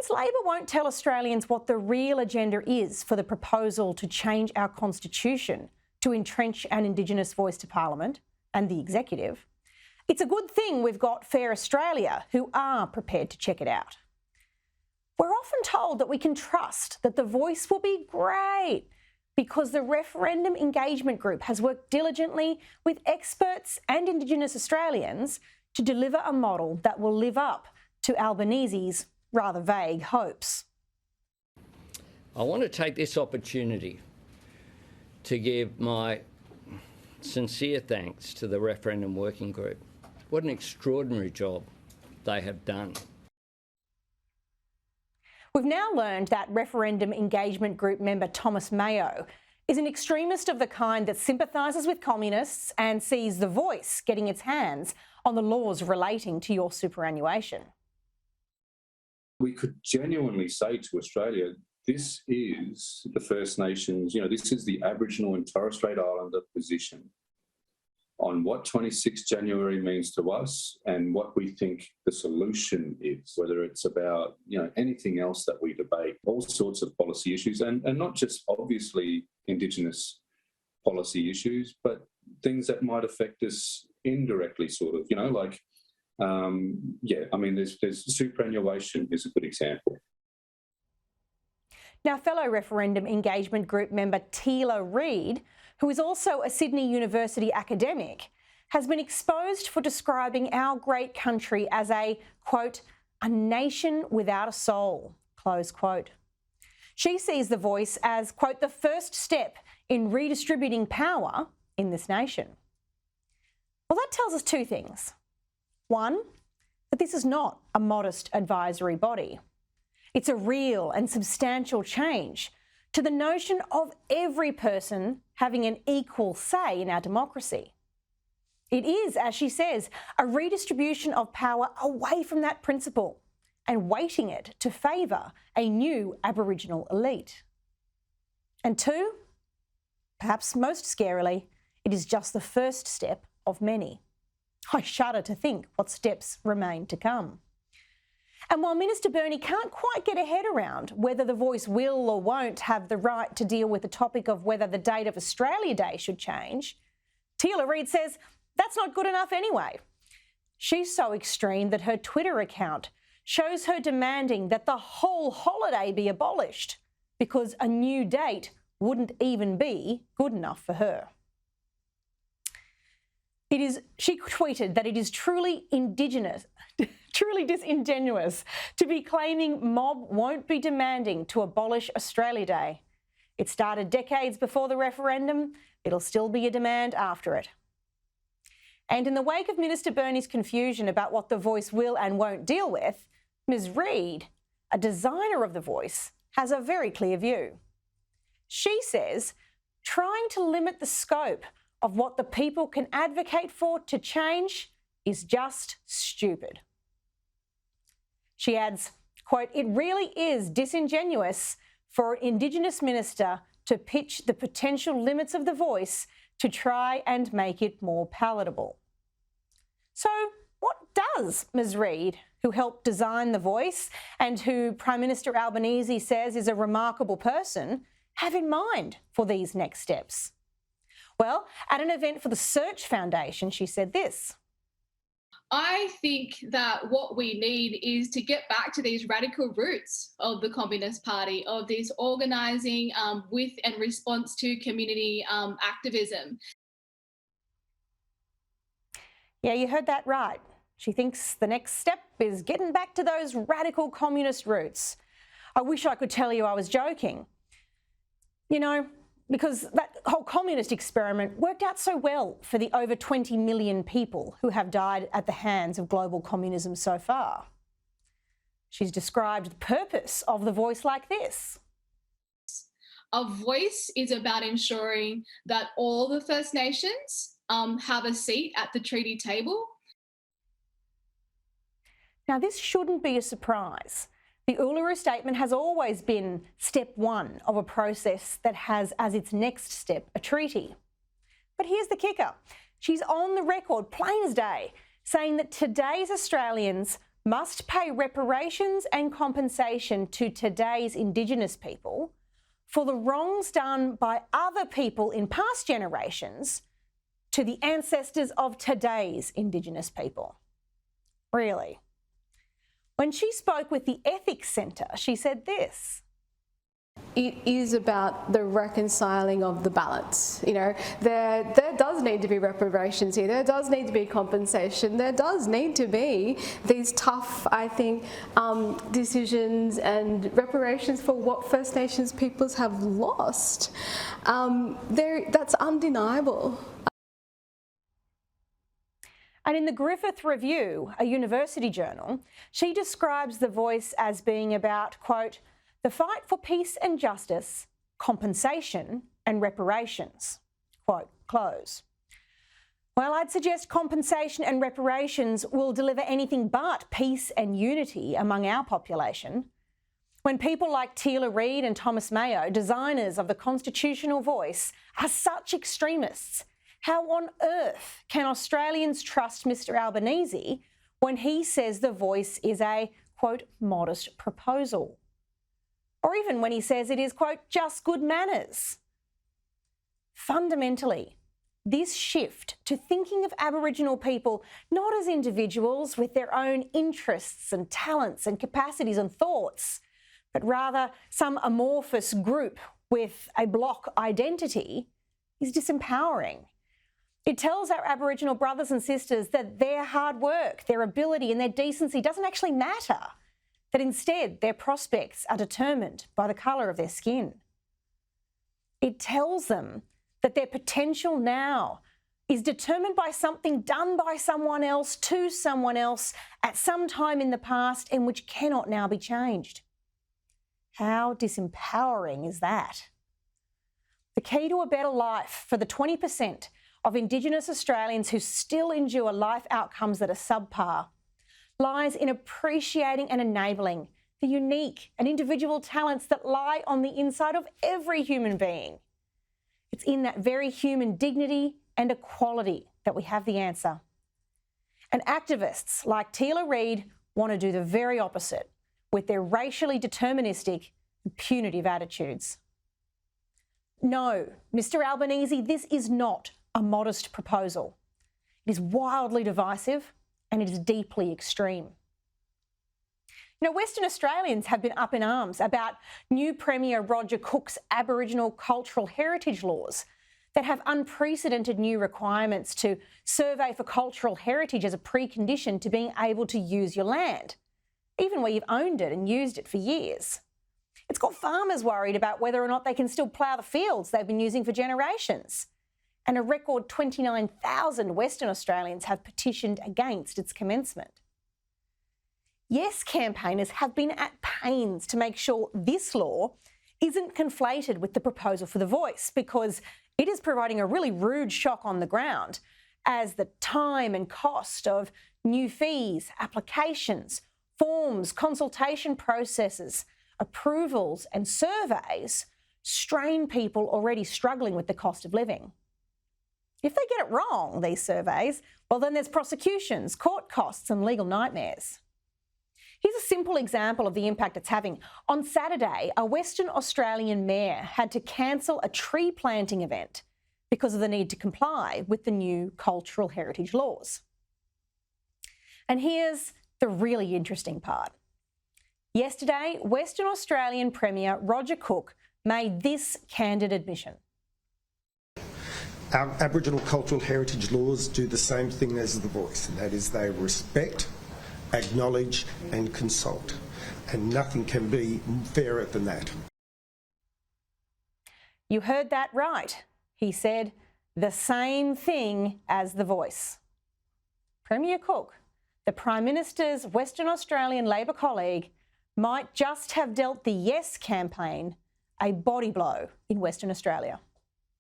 means Labor won't tell Australians what the real agenda is for the proposal to change our constitution to entrench an Indigenous voice to Parliament and the executive. It's a good thing we've got Fair Australia who are prepared to check it out. We're often told that we can trust that the voice will be great because the Referendum Engagement Group has worked diligently with experts and Indigenous Australians to deliver a model that will live up to Albanese's rather vague hopes. I want to take this opportunity to give my sincere thanks to the Referendum Working Group. What an extraordinary job they have done. We've now learned that Referendum Engagement Group member Thomas Mayo is an extremist of the kind that sympathises with communists and sees the voice getting its hands on the laws relating to your superannuation. We could genuinely say to Australia, this is the First Nations, this is the Aboriginal and Torres Strait Islander position on what 26 January means to us and what we think the solution is, whether it's about, anything else that we debate, all sorts of policy issues, and not just obviously Indigenous policy issues, but things that might affect us indirectly, sort of, there's superannuation is a good example. Now, fellow Referendum Engagement Group member Teela Reid, who is also a Sydney University academic, has been exposed for describing our great country as a, quote, a nation without a soul, close quote. She sees the voice as, quote, the first step in redistributing power in this nation. Well, that tells us two things. One, that this is not a modest advisory body. It's a real and substantial change to the notion of every person having an equal say in our democracy. It is, as she says, a redistribution of power away from that principle and weighting it to favour a new Aboriginal elite. And two, perhaps most scarily, it is just the first step of many. I shudder to think what steps remain to come. And while Minister Burney can't quite get her head around whether the voice will or won't have the right to deal with the topic of whether the date of Australia Day should change, Teela Reid says that's not good enough anyway. She's so extreme that her Twitter account shows her demanding that the whole holiday be abolished because a new date wouldn't even be good enough for her. She tweeted that it is truly disingenuous to be claiming mob won't be demanding to abolish Australia Day. It started decades before the referendum. It'll still be a demand after it. And in the wake of Minister Burney's confusion about what the voice will and won't deal with, Ms Reid, a designer of the voice, has a very clear view. She says trying to limit the scope of what the people can advocate for to change is just stupid. She adds, quote, it really is disingenuous for an Indigenous minister to pitch the potential limits of the voice to try and make it more palatable. So what does Ms Reid, who helped design the voice and who Prime Minister Albanese says is a remarkable person, have in mind for these next steps? Well, at an event for the Search Foundation, she said this. I think that what we need is to get back to these radical roots of the Communist Party, of this organising with and response to community activism. Yeah, you heard that right. She thinks the next step is getting back to those radical communist roots. I wish I could tell you I was joking. Because that whole communist experiment worked out so well for the over 20 million people who have died at the hands of global communism so far. She's described the purpose of the voice like this. A voice is about ensuring that all the First Nations have a seat at the treaty table. Now, this shouldn't be a surprise. The Uluru Statement has always been step one of a process that has as its next step a treaty. But here's the kicker. She's on the record, plain as day, saying that today's Australians must pay reparations and compensation to today's Indigenous people for the wrongs done by other people in past generations to the ancestors of today's Indigenous people. Really? When she spoke with the Ethics Centre, she said this. It is about the reconciling of the balance. You know, there does need to be reparations here. There does need to be compensation. There does need to be these tough, I think, decisions and reparations for what First Nations peoples have lost. That's undeniable. And in the Griffith Review, a university journal, she describes The Voice as being about, quote, the fight for peace and justice, compensation and reparations, quote, close. Well, I'd suggest compensation and reparations will deliver anything but peace and unity among our population. When people like Teela Reid and Thomas Mayo, designers of the constitutional voice, are such extremists, how on earth can Australians trust Mr Albanese when he says The Voice is a, quote, modest proposal? Or even when he says it is, quote, just good manners. Fundamentally, this shift to thinking of Aboriginal people not as individuals with their own interests and talents and capacities and thoughts, but rather some amorphous group with a block identity is disempowering. It tells our Aboriginal brothers and sisters that their hard work, their ability and their decency doesn't actually matter, that instead their prospects are determined by the colour of their skin. It tells them that their potential now is determined by something done by someone else to someone else at some time in the past and which cannot now be changed. How disempowering is that? The key to a better life for the 20% of Indigenous Australians who still endure life outcomes that are subpar lies in appreciating and enabling the unique and individual talents that lie on the inside of every human being. It's in that very human dignity and equality that we have the answer. And activists like Teela Reid want to do the very opposite with their racially deterministic and punitive attitudes. No, Mr Albanese, this is not a modest proposal. It is wildly divisive and it is deeply extreme. You know, Western Australians have been up in arms about new Premier Roger Cook's Aboriginal cultural heritage laws that have unprecedented new requirements to survey for cultural heritage as a precondition to being able to use your land, even where you've owned it and used it for years. It's got farmers worried about whether or not they can still plough the fields they've been using for generations. And a record 29,000 Western Australians have petitioned against its commencement. Yes campaigners have been at pains to make sure this law isn't conflated with the proposal for The Voice, because it is providing a really rude shock on the ground as the time and cost of new fees, applications, forms, consultation processes, approvals and surveys strain people already struggling with the cost of living. If they get it wrong, these surveys, well then there's prosecutions, court costs and legal nightmares. Here's a simple example of the impact it's having. On Saturday, a Western Australian mayor had to cancel a tree planting event because of the need to comply with the new cultural heritage laws. And here's the really interesting part. Yesterday, Western Australian Premier Roger Cook made this candid admission. Our Aboriginal cultural heritage laws do the same thing as The Voice, and that is they respect, acknowledge and consult. And nothing can be fairer than that. You heard that right. He said the same thing as The Voice. Premier Cook, the Prime Minister's Western Australian Labor colleague, might just have dealt the Yes campaign a body blow in Western Australia.